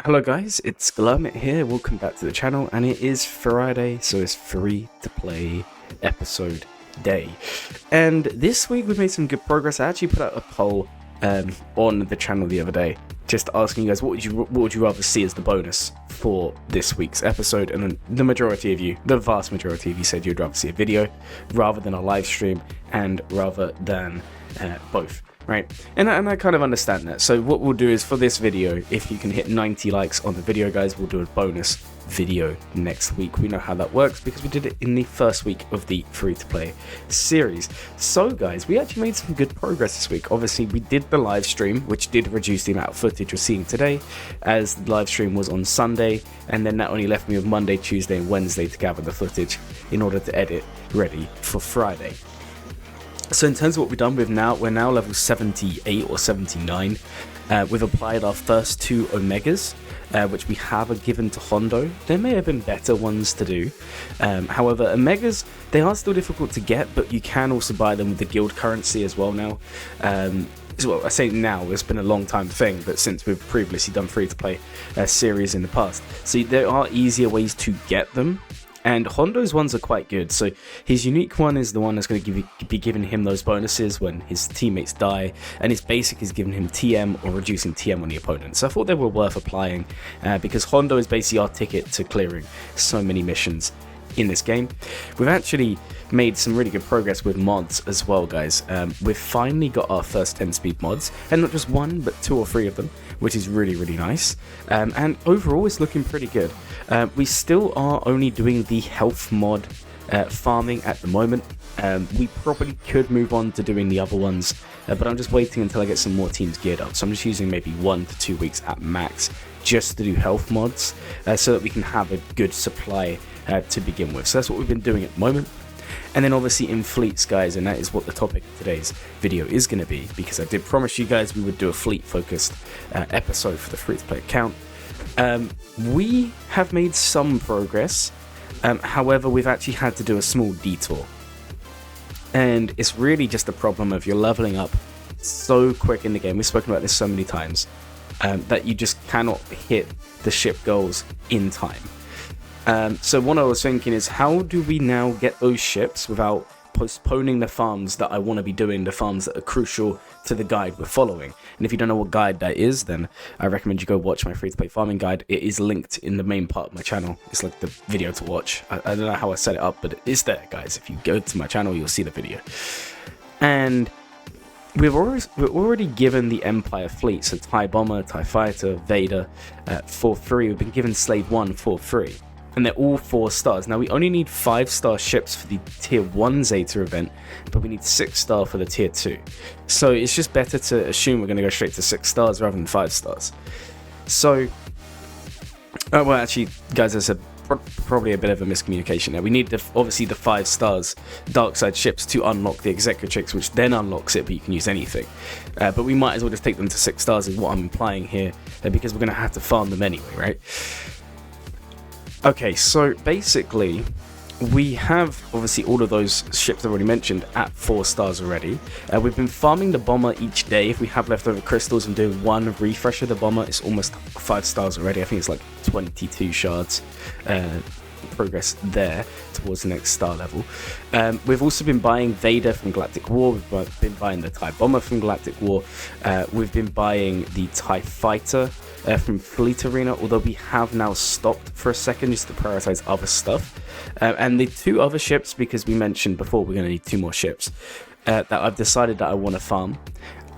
Hello guys, it's Glurmit here, welcome back to the channel, and it is Friday, so it's free to play episode day. And this week we've made some good progress. I actually put out a poll on the channel the other day, just asking you guys what would you rather see as the bonus for this week's episode, and the majority of you, the vast majority of you, said you'd rather see a video rather than a live stream, and rather than both. Right, and I kind of understand that. So what we'll do is, for this video, if you can hit 90 likes on the video, guys, we'll do a bonus video next week. We know how that works because we did it in the first week of the free-to-play series. So guys, we actually made some good progress this week. Obviously, we did the live stream, which did reduce the amount of footage you're seeing today, as the live stream was on Sunday, and then that only left me with Monday, Tuesday, and Wednesday to gather the footage in order to edit ready for Friday. So in terms of what we've done, we're now level 78 or 79. We've applied our first two Omegas, which we have given to Hondo. There may have been better ones to do. However, Omegas, they are still difficult to get, but you can also buy them with the guild currency as well now. Well, I say now, it's been a long time thing, but since we've previously done free-to-play series in the past. So there are easier ways to get them. And Hondo's ones are quite good. So his unique one is the one that's going to be giving him those bonuses when his teammates die, and his basic is giving him TM or reducing TM on the opponent. So I thought they were worth applying because Hondo is basically our ticket to clearing so many missions in this game. We've actually made some really good progress with mods as well, guys. We've finally got our first 10 speed mods, and not just one but 2 or 3 of them, which is really nice. And overall it's looking pretty good. We still are only doing the health mod farming at the moment. We probably could move on to doing the other ones, but I'm just waiting until I get some more teams geared up. So I'm just using maybe 1 to 2 weeks at max just to do health mods, so that we can have a good supply to begin with. So that's what we've been doing at the moment. And then obviously in fleets, guys, and that is what the topic of today's video is going to be, because I did promise you guys we would do a fleet focused episode for the free-to-play account. We have made some progress, however we've actually had to do a small detour, and it's really just a problem of you're leveling up so quick in the game. We've spoken about this so many times, that you just cannot hit the ship goals in time. So what I was thinking is, how do we now get those ships without postponing the farms that I want to be doing, the farms that are crucial to the guide we're following? And if you don't know what guide that is, then I recommend you go watch my free-to-play farming guide. It is linked in the main part of my channel. It's like the video to watch. I don't know how I set it up, but it is there, guys. If you go to my channel, you'll see the video. And we're already given the Empire fleet, so TIE Bomber, TIE Fighter, Vader, for free. We've been given Slave 1 for free. And they're all 4 stars. Now we only need 5-star ships for the tier 1 ZETA event, but we need 6-star for the tier 2. So it's just better to assume we're going to go straight to 6 stars rather than 5 stars. So, well, actually, guys, there's probably a bit of a miscommunication there. We need obviously the 5 stars dark side ships to unlock the Executrix, which then unlocks it, but you can use anything. But we might as well just take them to 6 stars, is what I'm implying here, because we're going to have to farm them anyway, right? Okay, so basically, we have obviously all of those ships I've already mentioned at 4 stars already. We've been farming the bomber each day. If we have leftover crystals and doing 1 refresh of the bomber, it's almost 5 stars already. I think it's like 22 shards progress there towards the next star level. We've also been buying Vader from Galactic War. We've been buying the TIE Bomber from Galactic War. We've been buying the TIE Fighter from Fleet Arena, although we have now stopped for a second just to prioritize other stuff. And the 2 other ships, because we mentioned before we're going to need 2 more ships, that I've decided that I want to farm,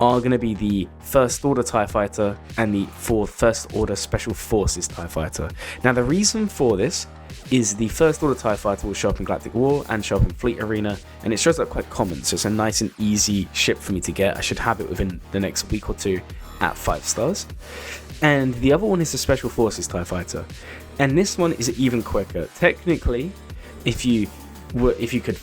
are going to be the First Order TIE Fighter and the First Order Special Forces TIE Fighter. Now the reason for this is the First Order TIE Fighter will show up in Galactic War and show up in Fleet Arena, and it shows up quite common, so it's a nice and easy ship for me to get. I should have it within the next week or 2 at 5 stars. And the other one is the Special Forces TIE Fighter, and this one is even quicker. Technically, if you could,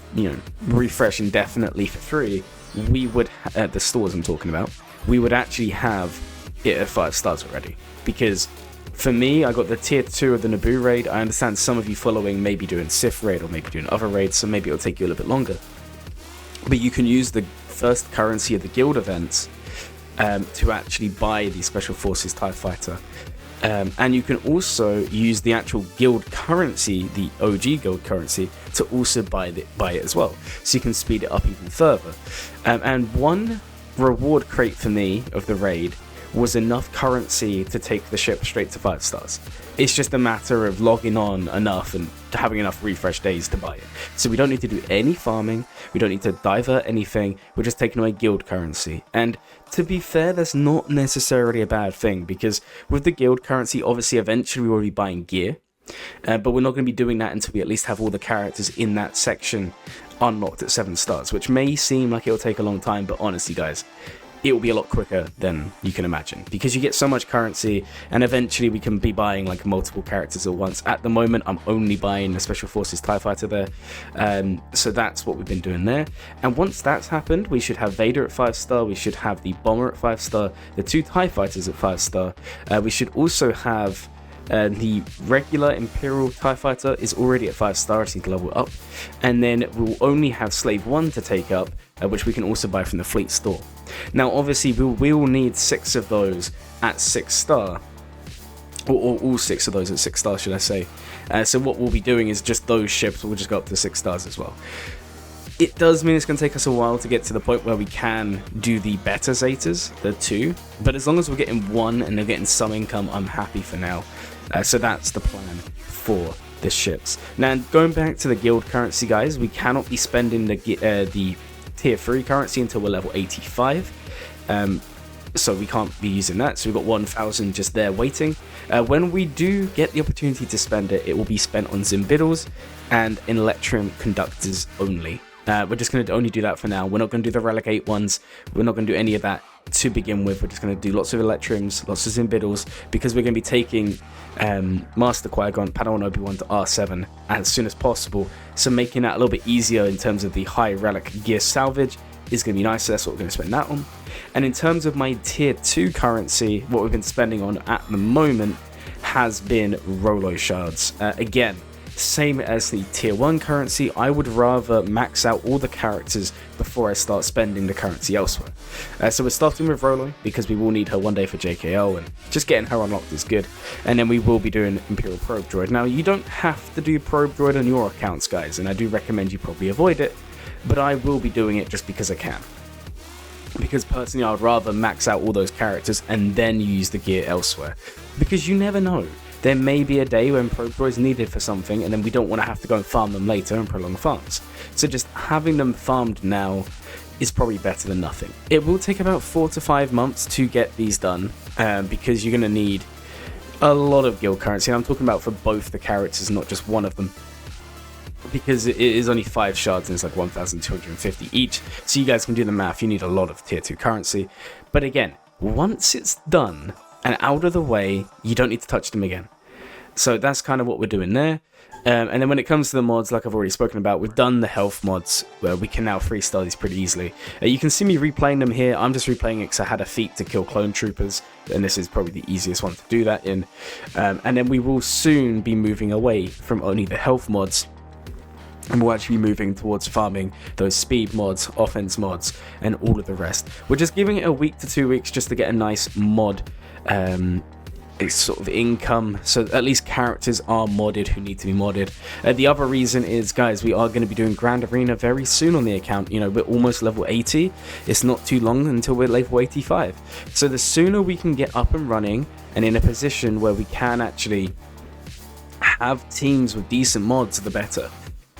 refresh indefinitely for 3, we would, at the stores I'm talking about, we would actually have it at 5 stars already. Because for me, I got the tier 2 of the Naboo raid. I understand some of you following may be doing Sith raid or maybe doing other raids, so maybe it'll take you a little bit longer. But you can use the first currency of the guild events to actually buy the Special Forces TIE Fighter And you can also use the actual guild currency, the OG guild currency, to also buy it as well. So you can speed it up even further. And one reward crate for me of the raid was enough currency to take the ship straight to 5 stars. It's just a matter of logging on enough and having enough refresh days to buy it. So we don't need to do any farming, we don't need to divert anything, we're just taking away guild currency. And to be fair, that's not necessarily a bad thing, because with the guild currency, obviously eventually we will be buying gear, but we're not going to be doing that until we at least have all the characters in that section unlocked at 7 stars, which may seem like it'll take a long time, but honestly guys, it will be a lot quicker than you can imagine, because you get so much currency, and eventually we can be buying like multiple characters at once. At the moment, I'm only buying the Special Forces TIE Fighter there, so that's what we've been doing there. And once that's happened, we should have Vader at 5 star, we should have the Bomber at 5 star, the 2 TIE Fighters at 5 star, we should also have the regular Imperial TIE Fighter is already at 5 star, I just need to level it up. And then we'll only have Slave 1 to take up, which we can also buy from the fleet store. Now obviously we will need 6 of those at 6 star, or all 6 of those at 6 stars should I say. So what we'll be doing is just those ships will just go up to 6 stars as well. It does mean it's going to take us a while to get to the point where we can do the better Zetas, the 2, but as long as we're getting 1 and they're getting some income, I'm happy for now. So that's the plan for the ships. Now going back to the guild currency guys, we cannot be spending the tier 3 currency until we're level 85, so we can't be using that, so we've got 1,000 just there waiting. When we do get the opportunity to spend it, it will be spent on Zimbiddles and Electrum conductors only. We're just going to only do that for now. We're not going to do the Relic 8 ones, we're not going to do any of that to begin with. We're just going to do lots of Electrums, lots of Zimbiddles, because we're going to be taking Master Qui-Gon, Padawan Obi-Wan to R7 as soon as possible, so making that a little bit easier in terms of the high relic gear salvage is going to be nice, so that's what we're going to spend that on. And in terms of my tier 2 currency, what we've been spending on at the moment has been Rolo shards. Again, same as the tier 1 currency, I would rather max out all the characters before I start spending the currency elsewhere. So we're starting with Rolo because we will need her one day for JKO, and just getting her unlocked is good. And then we will be doing Imperial Probe Droid. Now you don't have to do Probe Droid on your accounts guys, and I do recommend you probably avoid it, but I will be doing it just because I can. Because personally I would rather max out all those characters and then use the gear elsewhere, because you never know. There may be a day when Probe Droids needed for something, and then we don't want to have to go and farm them later and prolong farms. So just having them farmed now is probably better than nothing. It will take about 4 to 5 months to get these done, because you're going to need a lot of guild currency, and I'm talking about for both the characters, not just one of them. Because it is only 5 shards and it's like 1,250 each, so you guys can do the math, you need a lot of tier 2 currency. But again, once it's done and out of the way, you don't need to touch them again. So that's kind of what we're doing there. And then when it comes to the mods, like I've already spoken about, we've done the health mods where we can now 3-star these pretty easily. You can see me replaying them here. I'm just replaying it because I had a feat to kill clone troopers, and this is probably the easiest one to do that in. And then we will soon be moving away from only the health mods, and we'll actually be moving towards farming those speed mods, offense mods, and all of the rest. We're just giving it a week to 2 weeks just to get a nice mod sort of income, so at least characters are modded who need to be modded. The other reason is, guys, we are going to be doing Grand Arena very soon on the account. You know, we're almost level 80. It's not too long until we're level 85. So the sooner we can get up and running and in a position where we can actually have teams with decent mods, the better.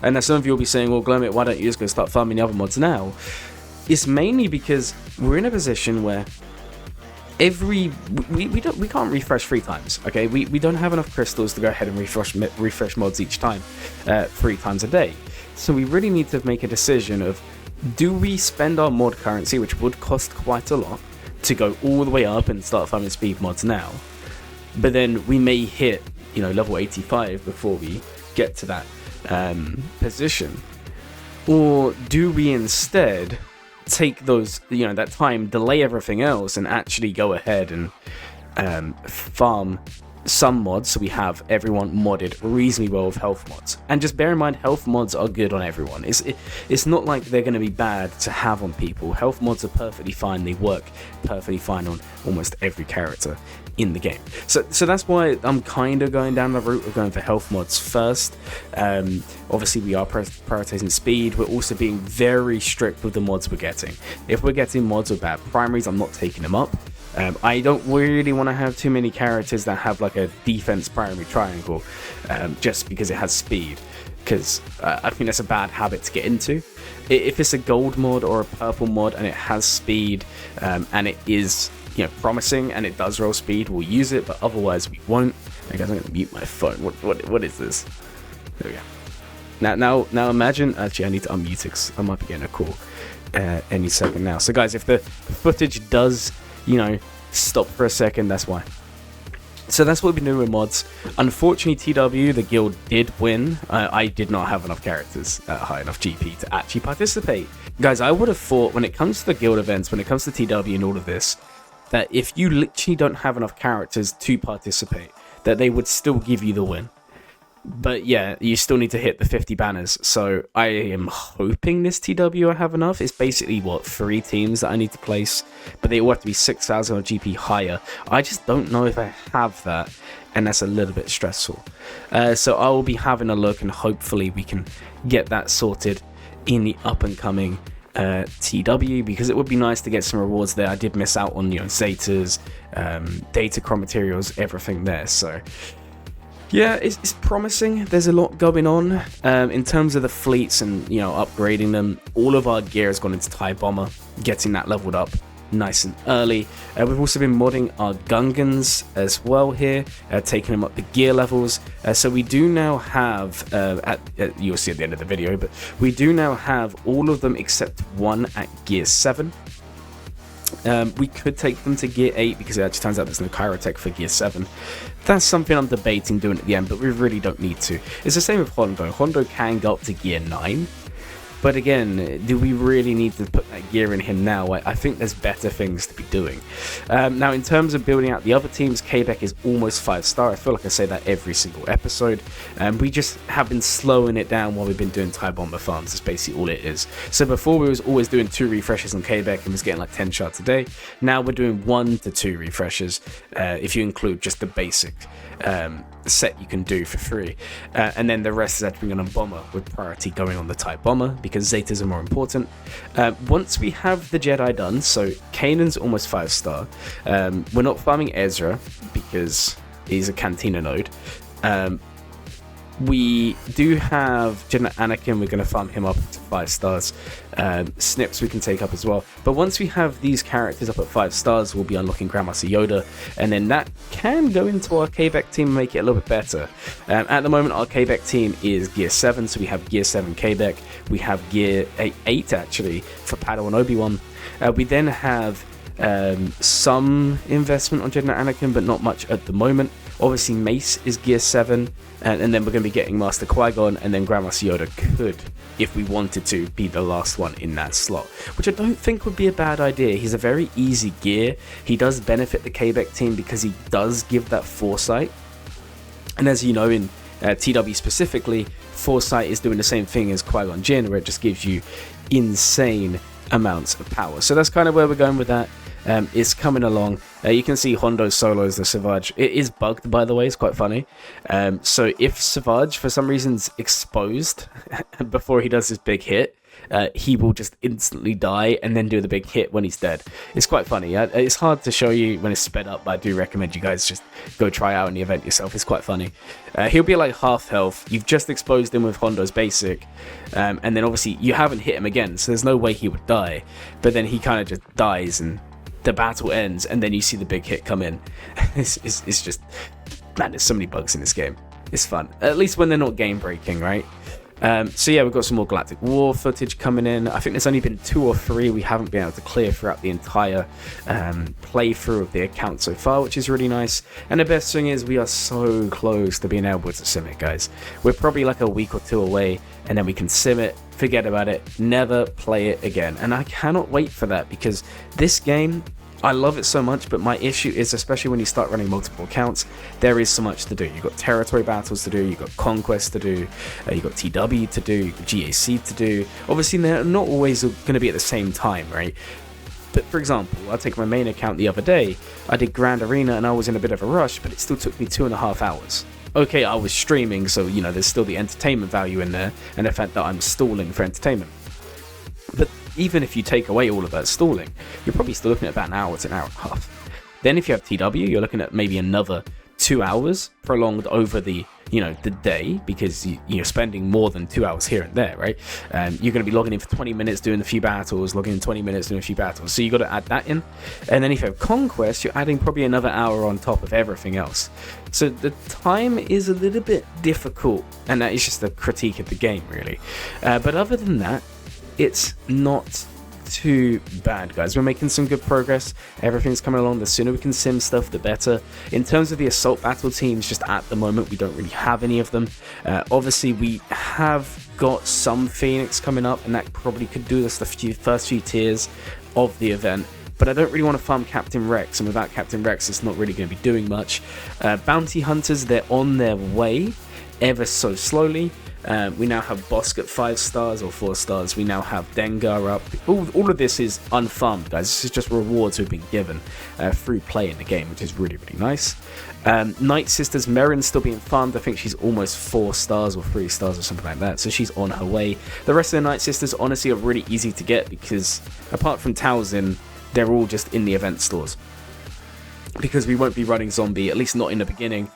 And now some of you will be saying, well, Glurmit, why don't you just go start farming the other mods now? It's mainly because we're in a position where we can't refresh 3 times, okay? We don't have enough crystals to go ahead and refresh mods each time, 3 times a day. So we really need to make a decision of, do we spend our mod currency, which would cost quite a lot, to go all the way up and start farming speed mods now, but then we may hit, you know, level 85 before we get to that position? Or do we instead take those, you know, that time, delay everything else, and actually go ahead and farm some mods, so we have everyone modded reasonably well with health mods. And just bear in mind, health mods are good on everyone. It's not like they're going to be bad to have on people. Health mods are perfectly fine. They work perfectly fine on almost every character in the game. So that's why I'm kind of going down the route of going for health mods first. Obviously, we are prioritizing speed. We're also being very strict with the mods we're getting. If we're getting mods with bad primaries, I'm not taking them up. I don't really want to have too many characters that have like a defense primary triangle just because it has speed, because I think that's a bad habit to get into. If it's a gold mod or a purple mod and it has speed and it is, you know, promising and it does roll speed, we'll use it, but otherwise we won't. I guess I'm going to mute my phone. What is this? There we go. Now imagine, actually I need to unmute it 'cause I might be getting a call any second now. So guys, if the footage does, you know, stop for a second, that's why. So that's what we've been doing with mods. Unfortunately, TW, the guild, did win. I did not have enough characters at high enough GP to actually participate. Guys, I would have thought when it comes to the guild events, when it comes to TW and all of this, that if you literally don't have enough characters to participate, that they would still give you the win. But yeah, you still need to hit the 50 banners. So I am hoping this TW I have enough. It's basically, what, 3 teams that I need to place, but they all have to be 6,000 or GP higher. I just don't know if I have that, and that's a little bit stressful. So I will be having a look, and hopefully we can get that sorted in the up and coming TW, because it would be nice to get some rewards there. I did miss out on, you know, ZETAs, data cron materials, everything there. So yeah, it's promising. There's a lot going on in terms of the fleets and, you know, upgrading them. All of our gear has gone into TIE Bomber, getting that leveled up nice and early. We've also been modding our Gungans as well here, taking them up the gear levels. So we do now have, you'll see at the end of the video, but we do now have all of them except one at gear 7. We could take them to gear 8 because it actually turns out there's no Chirotech for gear 7. That's something I'm debating doing at the end, but we really don't need to. It's the same with Hondo. Hondo can go up to gear 9. But again, do we really need to put that gear in him now? I think there's better things to be doing. Now, in terms of building out the other teams, Quebec is almost 5-star. I feel like I say that every single episode. We just have been slowing it down while we've been doing TIE Bomber farms. That's basically all it is. So before we was always doing 2 refreshes on Quebec and was getting like 10 shots a day. Now we're doing 1 to 2 refreshes if you include just the basic set you can do for free, and then the rest is actually on a bomber, with priority going on the TIE Bomber because Zetas are more important. Once we have the Jedi done, so Kanan's almost 5-star. We're not farming Ezra because he's a Cantina node. We do have Jedi Anakin. We're going to farm him up to 5 stars. Snips we can take up as well. But once we have these characters up at 5 stars, we'll be unlocking Grandmaster Yoda, and then that can go into our Quebec team and make it a little bit better. At the moment, our Quebec team is Gear 7, so we have Gear 7 Quebec. We have Gear 8 actually for Padawan Obi-Wan. We then have some investment on Jedi Anakin, but not much at the moment. Obviously, Mace is Gear 7, and then we're going to be getting Master Qui-Gon, and then Grandmaster Yoda could, if we wanted to, be the last one in that slot, which I don't think would be a bad idea. He's a very easy gear. He does benefit the Quebec team because he does give that foresight, and as you know, in TW specifically, foresight is doing the same thing as Qui-Gon Jinn, where it just gives you insane amounts of power. So that's kind of where we're going with that. It's coming along. You can see Hondo solos the Savage. It is bugged, by the way. It's quite funny. So if Savage for some reason's exposed before he does his big hit, he will just instantly die and then do the big hit when he's dead. It's quite funny. It's hard to show you when it's sped up, but I do recommend you guys just go try out in the event yourself. It's quite funny. He'll be like half health. You've just exposed him with Hondo's basic, and then obviously you haven't hit him again, so there's no way he would die. But then he kind of just dies and the battle ends, and then you see the big hit come in. It's just, man, there's so many bugs in this game. It's fun, at least when they're not game breaking, right? So yeah, we've got some more Galactic War footage coming in. I think there's only been 2 or 3 we haven't been able to clear throughout the entire playthrough of the account so far, which is really nice. And the best thing is we are so close to being able to sim it, guys. We're probably like a week or 2 away, and then we can sim it, forget about it, never play it again. And I cannot wait for that, because this game I love it so much, but my issue is, especially when you start running multiple accounts, there is so much to do. You've got territory battles to do, you've got conquest to do, you've got TW to do, you've got GAC to do. Obviously, they're not always going to be at the same time, right? But for example, I'll take my main account the other day. I did Grand Arena and I was in a bit of a rush, but it still took me 2.5 hours. Okay, I was streaming, so, you know, there's still the entertainment value in there, and the fact that I'm stalling for entertainment. But even if you take away all of that stalling, you're probably still looking at about an hour to an hour and a half. Then if you have TW, you're looking at maybe another 2 hours prolonged over the, you know, the day, because you're spending more than 2 hours here and there, right? You're going to be logging in for 20 minutes doing a few battles, logging in 20 minutes doing a few battles. So you got to add that in. And then if you have conquest, you're adding probably another hour on top of everything else. So the time is a little bit difficult, and that is just a critique of the game, really. But other than that, it's not too bad, guys. We're making some good progress. Everything's coming along. The sooner we can sim stuff, the better. In terms of the assault battle teams, just at the moment we don't really have any of them. Obviously we have got some Phoenix coming up, and that probably could do us the first few tiers of the event, but I don't really want to farm Captain Rex, and without Captain Rex it's not really going to be doing much. Bounty Hunters, they're on their way ever so slowly. We now have Bosk at 5 stars or 4 stars. We now have Dengar up. All of this is unfarmed, guys. This is just rewards we've been given through play in the game, which is really, really nice. Night Sisters, Merrin's still being farmed. I think she's almost 4 stars or 3 stars or something like that, so she's on her way. The rest of the Night Sisters, honestly, are really easy to get, because apart from Towson, they're all just in the event stores. Because we won't be running Zombie, at least not in the beginning,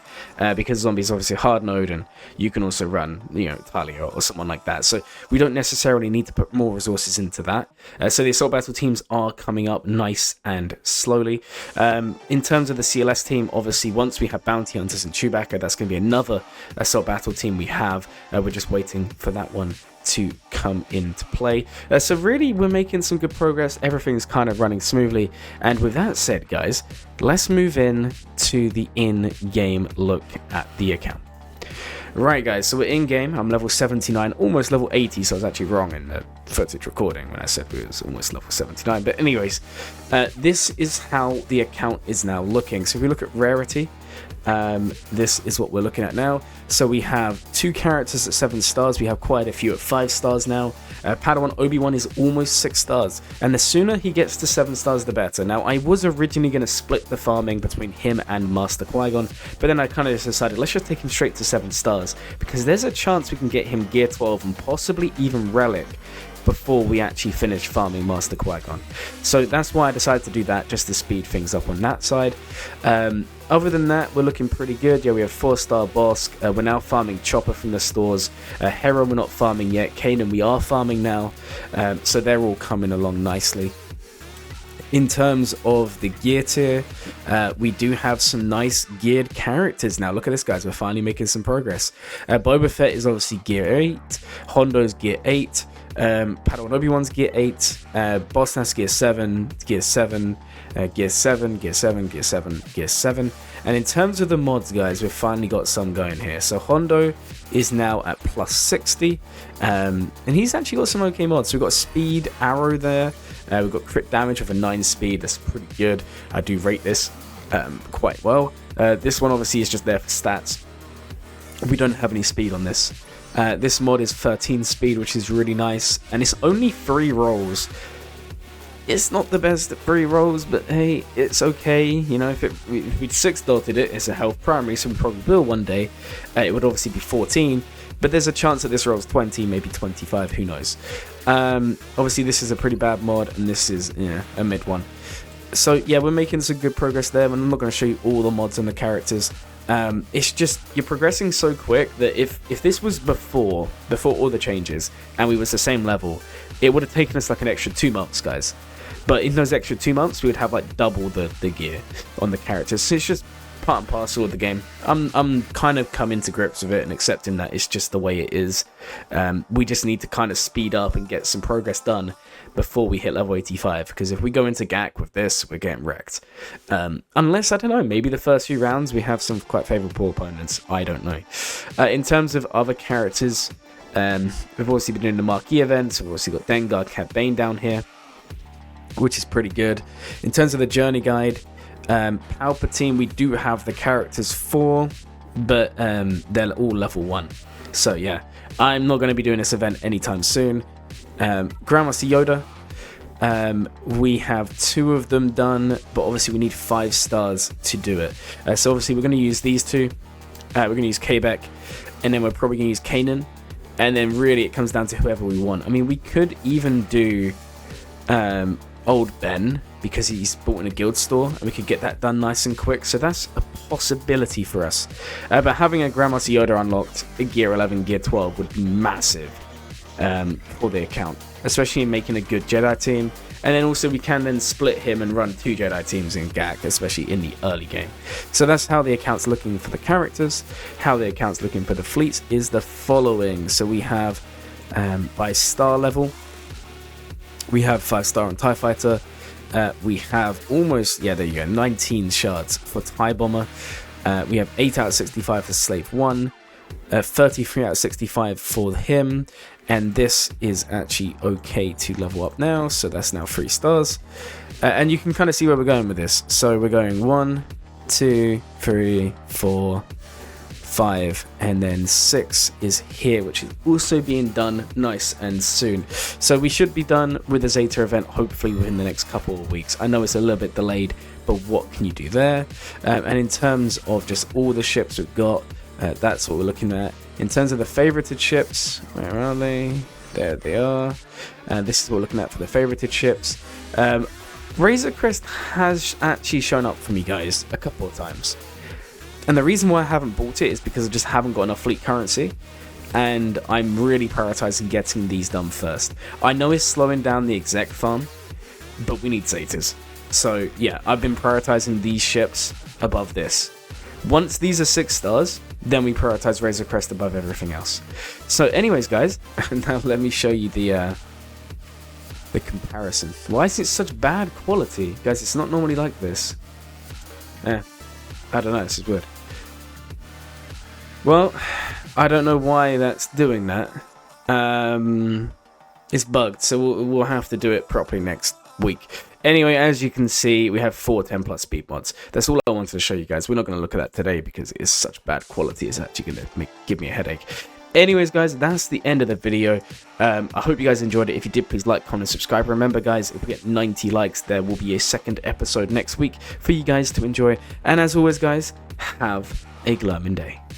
because Zombie is obviously a hard node, and you can also run, you know, Talia or someone like that. So we don't necessarily need to put more resources into that. So the assault battle teams are coming up nice and slowly. In terms of the CLS team, obviously once we have Bounty Hunters and Chewbacca, that's going to be another assault battle team we have. We're just waiting for that one to come into play. So really, we're making some good progress. Everything's kind of running smoothly. And with that said, guys, let's move in to the in-game look at the account. Right, guys, so we're in-game. I'm level 79, almost level 80, so I was actually wrong in the footage recording when I said we was almost level 79. But anyways, this is how the account is now looking. So if we look at rarity, this is what we're looking at now. So we have 2 characters at 7 stars. We have quite a few at 5 stars now. Padawan Obi-Wan is almost 6 stars, and the sooner he gets to 7 stars, the better. Now, I was originally going to split the farming between him and Master Qui-Gon, but then I kind of decided, let's just take him straight to 7 stars, because there's a chance we can get him Gear 12 and possibly even Relic before we actually finish farming Master Qui-Gon. So that's why I decided to do that, just to speed things up on that side. Other than that, we're looking pretty good. Yeah, we have 4-star Bosk. We're now farming Chopper from the stores. Hera we're not farming yet. Kanan we are farming now. So they're all coming along nicely. In terms of the gear tier, we do have some nice geared characters now. Look at this, guys. We're finally making some progress. Boba Fett is obviously gear 8. Hondo's gear 8. Padawan Obi-Wan's gear 8. Boss Nass gear 7. Gear 7. Gear 7, Gear 7, Gear 7, Gear 7. And in terms of the mods, guys, we've finally got some going here. So Hondo is now at plus 60, and he's actually got some okay mods. So we've got speed, arrow there. We've got crit damage with a 9 speed. That's pretty good. I do rate this quite well. This one obviously is just there for stats. We don't have any speed on this. This mod is 13 speed, which is really nice, and it's only 3 rolls. It's not the best at 3 rolls, but hey, it's okay. You know, if we'd 6-dotted it, it's a health primary, so we probably will one day. It would obviously be 14, but there's a chance that this rolls 20, maybe 25, who knows. Obviously, this is a pretty bad mod, and this is, you know, a mid one. So yeah, we're making some good progress there, and I'm not going to show you all the mods and the characters. It's just, you're progressing so quick that if this was before all the changes, and we was the same level, it would have taken us like an extra 2 months, guys. But in those extra 2 months, we would have like double the gear on the characters. So it's just part and parcel of the game. I'm kind of coming to grips with it and accepting that it's just the way it is. We just need to kind of speed up and get some progress done before we hit level 85. Because if we go into GAC with this, we're getting wrecked. Unless, I don't know, maybe the first few rounds we have some quite favourable opponents. I don't know. In terms of other characters, we've obviously been doing the marquee events. We've obviously got Dengar, Cat Bane down here. which is pretty good. In terms of the journey guide, Palpatine, we do have the characters for, but they're all level 1. So yeah, I'm not going to be doing this event anytime soon. Grandmaster Yoda, we have 2 of them done, but obviously we need 5 stars to do it. So obviously we're going to use these 2. We're going to use Quebec, and then we're probably going to use Kanan, and then really it comes down to whoever we want. I mean, we could even do Old Ben, because he's bought in a guild store, and we could get that done nice and quick, so that's a possibility for us. But having a Grandmaster Yoda unlocked in Gear 11, Gear 12 would be massive for the account, especially in making a good Jedi team. And then also we can then split him and run 2 Jedi teams in GAC, especially in the early game. So that's how the account's looking for the characters. How the account's looking for the fleets is the following. So we have by star level, we have 5-star on TIE Fighter. We have almost, yeah, there you go, 19 shards for TIE Bomber. We have 8 out of 65 for Slave 1. 33 out of 65 for him. And this is actually okay to level up now, so that's now 3 stars. And you can kind of see where we're going with this. So we're going 1, 2, 3, 4, 5, and then 6 is here, which is also being done nice and soon. So we should be done with the ZETA event hopefully within the next couple of weeks. I know it's a little bit delayed, but what can you do there? And in terms of just all the ships we've got, that's what we're looking at. In terms of the favorited ships, where are they? There they are. This is what we're looking at for the favorited ships. Razor Crest has actually shown up for me, guys, a couple of times. And the reason why I haven't bought it is because I just haven't got enough fleet currency. And I'm really prioritizing getting these done first. I know it's slowing down the exec farm, but we need Zetas. So yeah, I've been prioritizing these ships above this. Once these are 6 stars, then we prioritize Razor Crest above everything else. So anyways, guys, now let me show you the comparison. Why is it such bad quality? Guys, it's not normally like this. I don't know, this is weird. Well, I don't know why that's doing that. It's bugged, so we'll have to do it properly next week. Anyway, as you can see, we have 4 10+ speed mods. That's all I wanted to show you guys. We're not going to look at that today because it's such bad quality. It's actually going to give me a headache. Anyways, guys, that's the end of the video. I hope you guys enjoyed it. If you did, please like, comment, subscribe. Remember, guys, if we get 90 likes, there will be a second episode next week for you guys to enjoy. And as always, guys, have a Glurmit day.